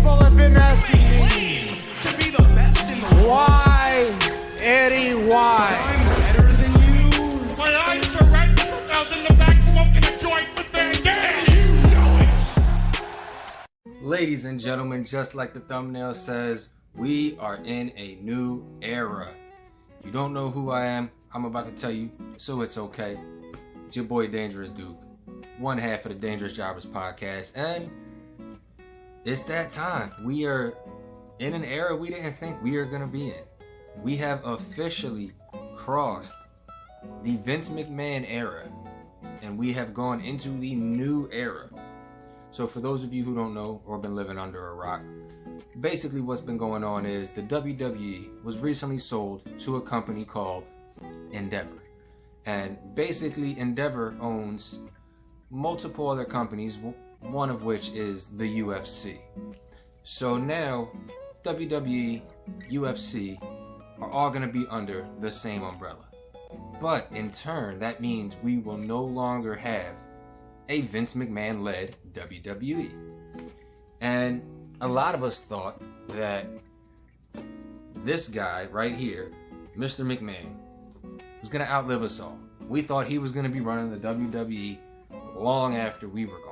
People have been asking me to be the best in the world. Why, Eddie, why? I'm better than you. My eyes are red. I was in the back smoking a joint with Van Dam. You know it. Ladies and gentlemen, just like the thumbnail says, we are in a new era. If you don't know who I am, I'm about to tell you, so it's okay. It's your boy Dangerous Duke, one half of the Dangerous Jobbers podcast, and it's that time. We are in an era we didn't think we were going to be in. We have officially crossed the Vince McMahon era, and we have gone into the new era. So for those of you who don't know or been living under a rock, basically what's been going on is the WWE was recently sold to a company called Endeavor. And basically Endeavor owns multiple other companies, one of which is the UFC. So now WWE, UFC are all going to be under the same umbrella. But in turn, that means we will no longer have a Vince McMahon-led WWE. And a lot of us thought that this guy right here, Mr. McMahon, was going to outlive us all. We thought he was going to be running the WWE long after we were gone.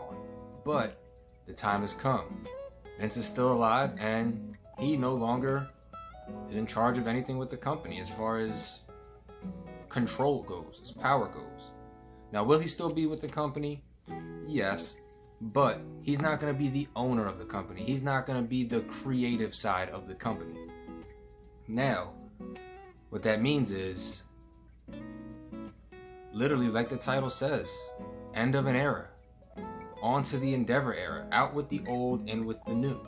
But the time has come. Vince is still alive, and he no longer is in charge of anything with the company as far as control goes, as power goes. Now, will he still be with the company? Yes, but he's not going to be the owner of the company. He's not going to be the creative side of the company. Now, what that means is, literally like the title says, end of an era. On to the Endeavor era. Out with the old, in with the new.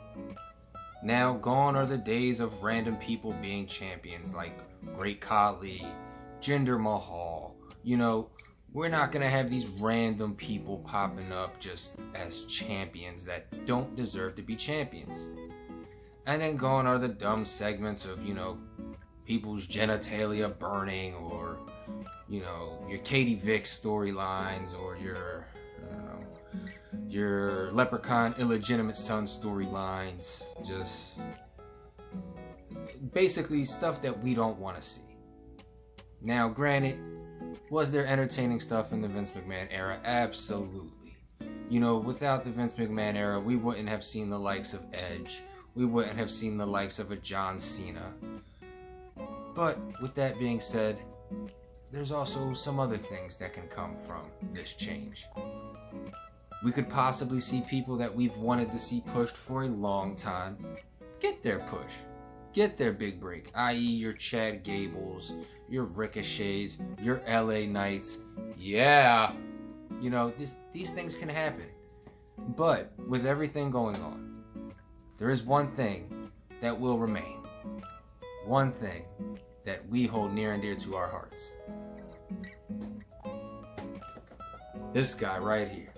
Now, gone are the days of random people being champions like Great Khali, Jinder Mahal. You know, we're not going to have these random people popping up just as champions that don't deserve to be champions. And then gone are the dumb segments of, you know, people's genitalia burning, or, you know, your Katie Vick storylines, or your leprechaun illegitimate son storylines. Just basically stuff that we don't want to see. Now, granted, was there entertaining stuff in the Vince McMahon era? Absolutely. You know, without the Vince McMahon era, we wouldn't have seen the likes of Edge. We wouldn't have seen the likes of a John Cena. But with that being said, there's also some other things that can come from this change. We could possibly see people that we've wanted to see pushed for a long time get their push. Get their big break, i.e. your Chad Gables, your Ricochets, your LA Knights. Yeah, you know, these things can happen. But with everything going on, there is one thing that will remain. One thing that we hold near and dear to our hearts. This guy right here.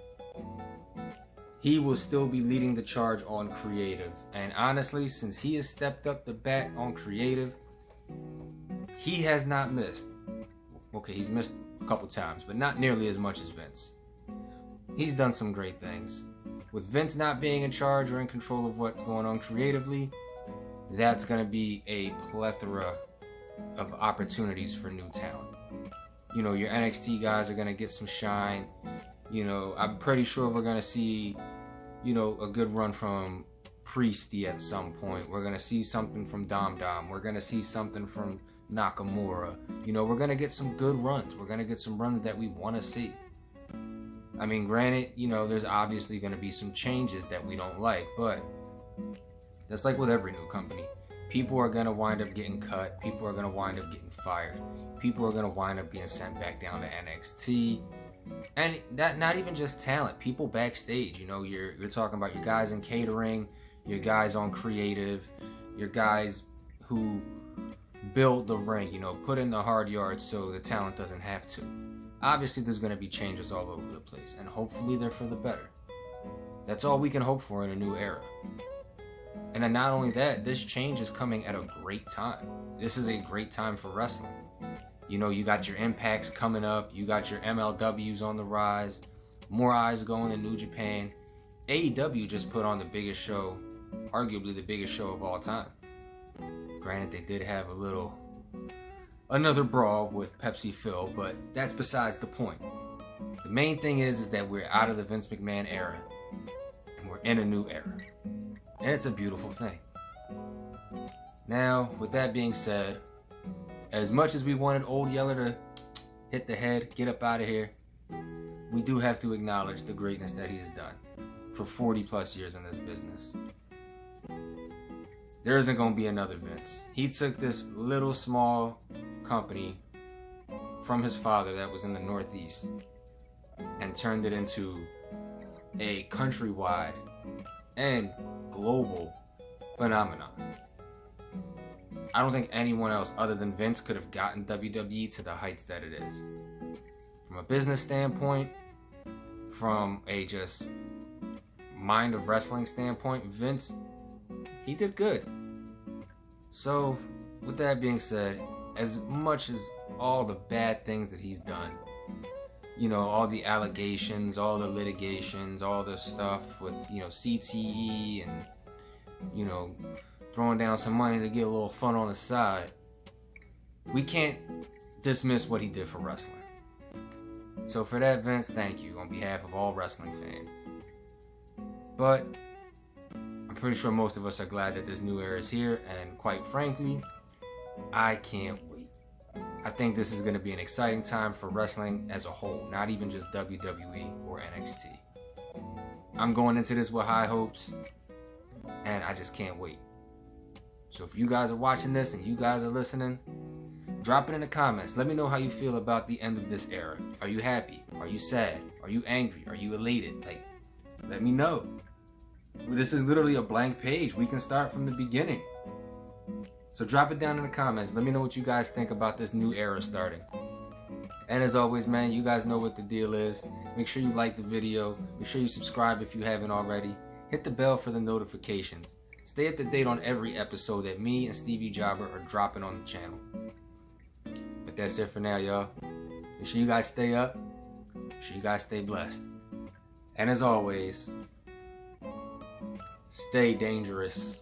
He will still be leading the charge on creative. And honestly, since he has stepped up the bat on creative, he has not missed. Okay, he's missed a couple times, but not nearly as much as Vince. He's done some great things. With Vince not being in charge or in control of what's going on creatively, that's going to be a plethora of opportunities for new talent. You know, your NXT guys are going to get some shine. You know, I'm pretty sure we're going to see, you know, a good run from Priesty at some point. We're going to see something from Dom Dom. We're going to see something from Nakamura. You know, we're going to get some good runs. We're going to get some runs that we want to see. I mean, granted, you know, there's obviously going to be some changes that we don't like, but that's like with every new company. People are going to wind up getting cut. People are going to wind up getting fired. People are going to wind up being sent back down to NXT. And that, not even just talent, people backstage. You know, you're talking about your guys in catering, your guys on creative, your guys who build the ring, you know, put in the hard yards so the talent doesn't have to. Obviously, there's going to be changes all over the place, and hopefully they're for the better. That's all we can hope for in a new era. And then not only that, this change is coming at a great time. This is a great time for wrestling. You know, you got your Impacts coming up. You got your MLWs on the rise. More eyes going to New Japan. AEW just put on the biggest show arguably the biggest show of all time. Granted, they did have another brawl with Pepsi Phil, but that's besides the point. The main thing is that we're out of the Vince McMahon era, and we're in a new era. And it's a beautiful thing. Now, with that being said, as much as we wanted Old Yeller to hit the head, get up out of here, we do have to acknowledge the greatness that he's done for 40 plus years in this business. There isn't going to be another Vince. He took this little small company from his father that was in the Northeast and turned it into a countrywide and global phenomenon. I don't think anyone else other than Vince could have gotten WWE to the heights that it is. From a business standpoint, from a just mind of wrestling standpoint, Vince, he did good. So, with that being said, as much as all the bad things that he's done, you know, all the allegations, all the litigations, all the stuff with, you know, CTE and, you know, throwing down some money to get a little fun on the side, we can't dismiss what he did for wrestling. So for that, Vince, thank you on behalf of all wrestling fans. But I'm pretty sure most of us are glad that this new era is here, and quite frankly, I can't wait. I think this is going to be an exciting time for wrestling as a whole, not even just WWE or NXT. I'm going into this with high hopes, and I just can't wait. So if you guys are watching this and you guys are listening, drop it in the comments. Let me know how you feel about the end of this era. Are you happy? Are you sad? Are you angry? Are you elated? Like, let me know. This is literally a blank page. We can start from the beginning. So drop it down in the comments. Let me know what you guys think about this new era starting. And as always, man, you guys know what the deal is. Make sure you like the video. Make sure you subscribe if you haven't already. Hit the bell for the notifications. Stay up to date on every episode that me and Stevie Jobber are dropping on the channel. But that's it for now, y'all. Make sure you guys stay up. Make sure you guys stay blessed. And as always, stay dangerous.